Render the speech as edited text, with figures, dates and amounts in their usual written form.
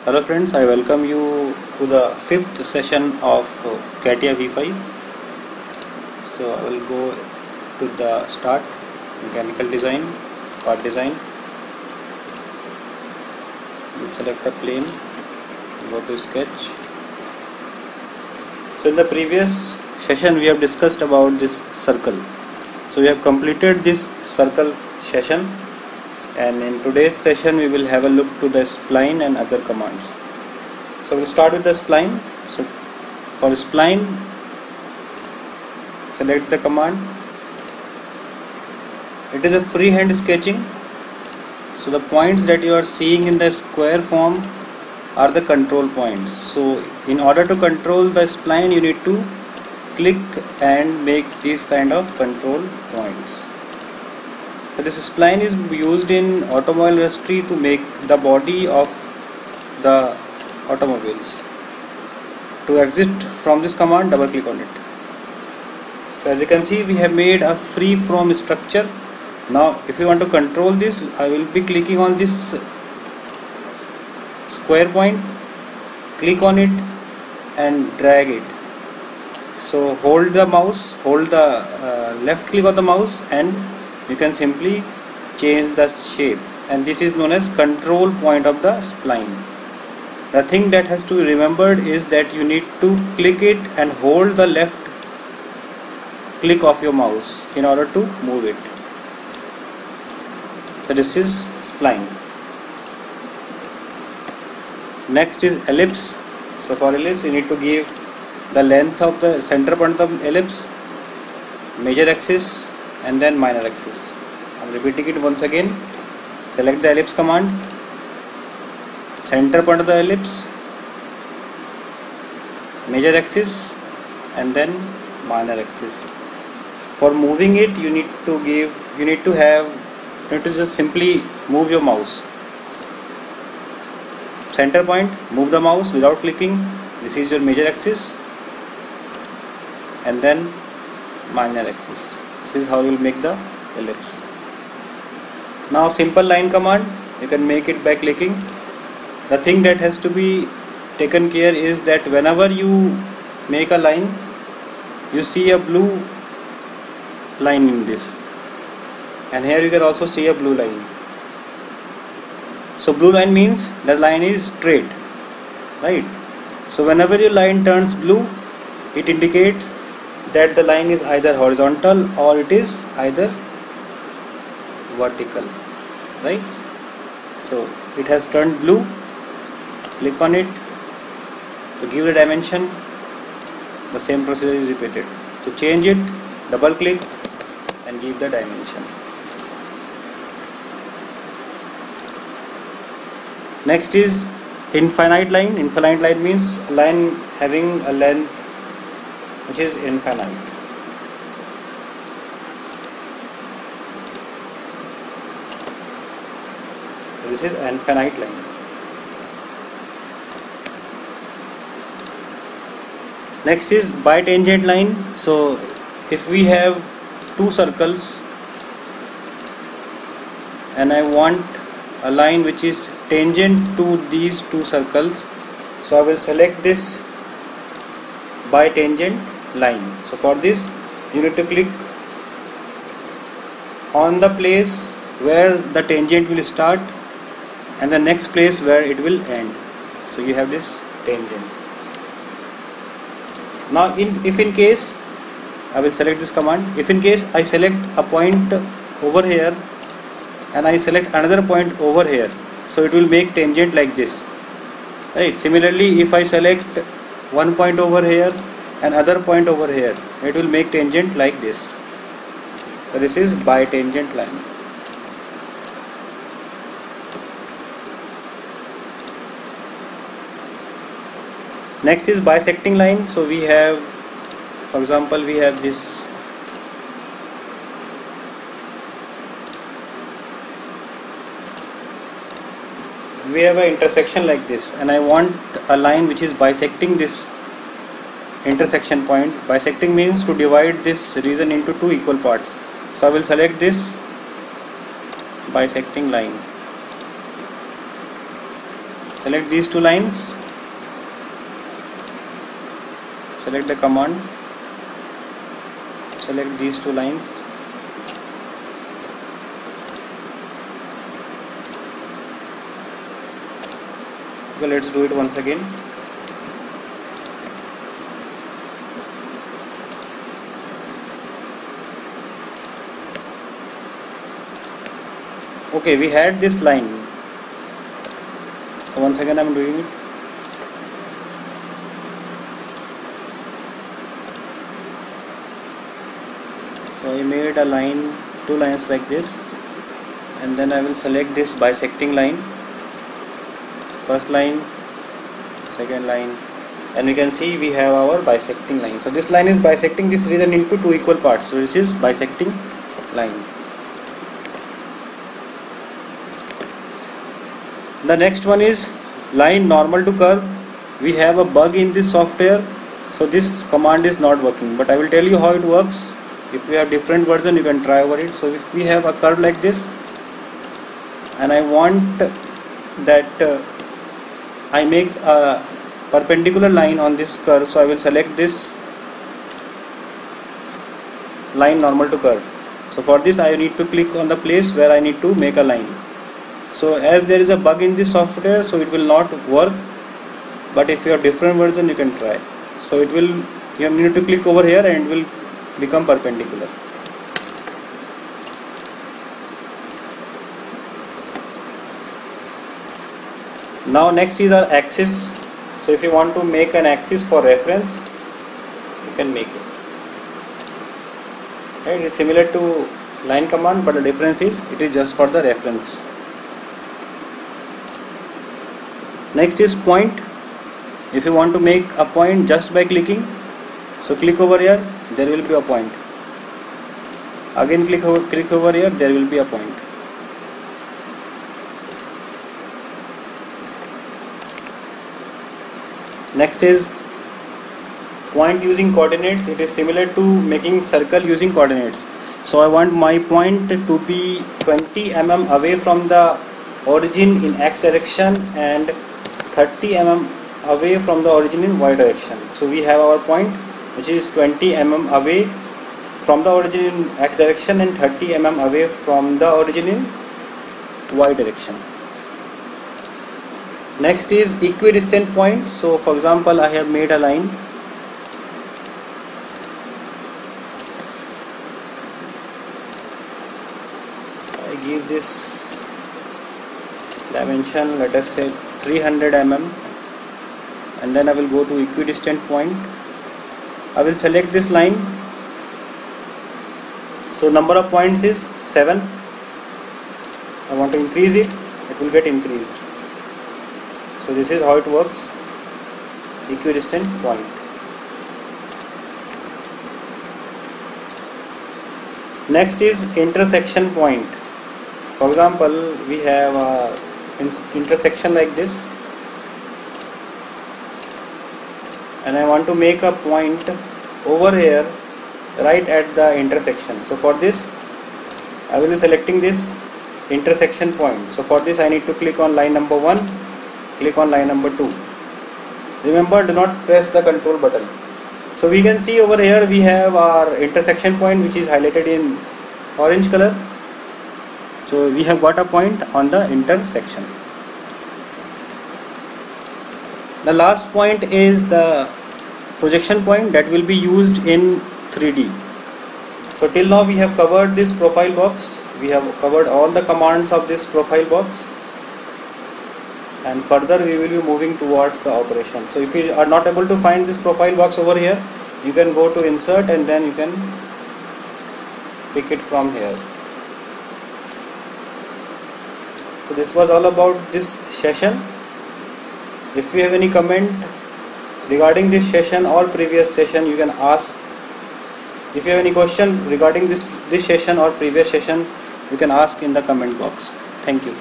Hello friends, I welcome you to the fifth session of CATIA V5. So I will go to the start, mechanical design, part design. We'll select a plane, go to sketch. So in the previous session we have discussed about this circle. So we have completed this circle session, and in today's session we will have a look to the spline and other commands. So we'll start with the spline. So for spline, select the command. It is a freehand sketching. So the points that you are seeing in the square form are the control points. So in order to control the spline, you need to click and make these kind of control points. So this spline is used in automobile industry to make the body of the automobiles. To exit from this command, double click on it. So as you can see, we have made a free form structure. Now if you want to control this, I will be clicking on this square point, click on it and drag it. So hold the mouse, hold the left click of the mouse, and you can simply change the shape, and this is known as control point of the spline. The thing that has to be remembered is that you need to click it and hold the left click of your mouse in order to move it. So this is spline. Next is ellipse. So for ellipse you need to give the length of the center point of the ellipse, major axis and then minor axis. I am repeating it once again. Select the ellipse command, center point of the ellipse, major axis and then minor axis. For moving it, you need to just simply move your mouse. Center point, move the mouse without clicking. This is your major axis and then minor axis. This is how you will make the ellipse. Now simple line command, you can make it by clicking. The thing that has to be taken care is that whenever you make a line, you see a blue line in this, and here you can also see a blue line. So blue line means the line is straight, right? So whenever your line turns blue, it indicates that the line is either horizontal or it is either vertical, right? So it has turned blue. Click on it to give the dimension. The same procedure is repeated. To change it, double click and give the dimension. Next is infinite line. Infinite line means a line having a length which is infinite. This is infinite line. Next is bitangent line. So if we have two circles and I want a line which is tangent to these two circles, so I will select this bitangent line. So for this you need to click on the place where the tangent will start and the next place where it will end. So you have this tangent. Now if in case I will select this command, if in case I select a point over here and I select another point over here, so it will make tangent like this, right? Similarly, if I select one point over here and other point over here, it will make tangent like this. So this is bitangent line. Next is bisecting line. So we have, for example, we have this an intersection like this, and I want a line which is bisecting this intersection point. Bisecting means to divide this region into two equal parts. So I will select this bisecting line. select these two lines, select the command, select these two lines, okay, let's do it once again. Okay, we had this line, so once again I am doing it. So I made a line, two lines like this, and then I will select this bisecting line, first line, second line, and we can see we have our bisecting line. So this line is bisecting this region into two equal parts, so this is bisecting line. The next one is line normal to curve. We have a bug in this software, so this command is not working, but I will tell you how it works. If we have different version, you can try over it. So if we have a curve like this, and I want that I make a perpendicular line on this curve, so I will select this line normal to curve. So for this I need to click on the place where I need to make a line. So as there is a bug in this software, so it will not work, but if you have different version, you can try. So it will, you need to click over here and it will become perpendicular. Now next is our axis. So if you want to make an axis for reference, you can make it. It is similar to line command, but the difference is it is just for the reference. Next is point. If you want to make a point just by clicking, so click over here, there will be a point. Again click over here, there will be a point. Next is point using coordinates. It is similar to making circle using coordinates. So I want my point to be 20 mm away from the origin in x direction and 30 mm away from the origin in y direction. So we have our point which is 20 mm away from the origin in x direction and 30 mm away from the origin in y direction. Next is equidistant points. So for example, I have made a line. I give this dimension, let us say 300 mm, and then I will go to equidistant point. I will select this line. So number of points is 7. I want to increase it, it will get increased. So this is how it works, equidistant point. Next is intersection point. For example, we have an intersection like this, and I want to make a point over here right at the intersection. So for this I will be selecting this intersection point. So for this I need to click on line number 1, click on line number 2. Remember, do not press the control button. So we can see over here we have our intersection point which is highlighted in orange color. So we have got a point on the intersection. The last point is the projection point that will be used in 3D. So till now we have covered this profile box. We have covered all the commands of this profile box, and further we will be moving towards the operation. So if you are not able to find this profile box over here, you can go to insert and then you can pick it from here. So this was all about this session. If you have any comment regarding this session or previous session, you can ask. If you have any question regarding this session or previous session, you can ask in the comment box. Thank you.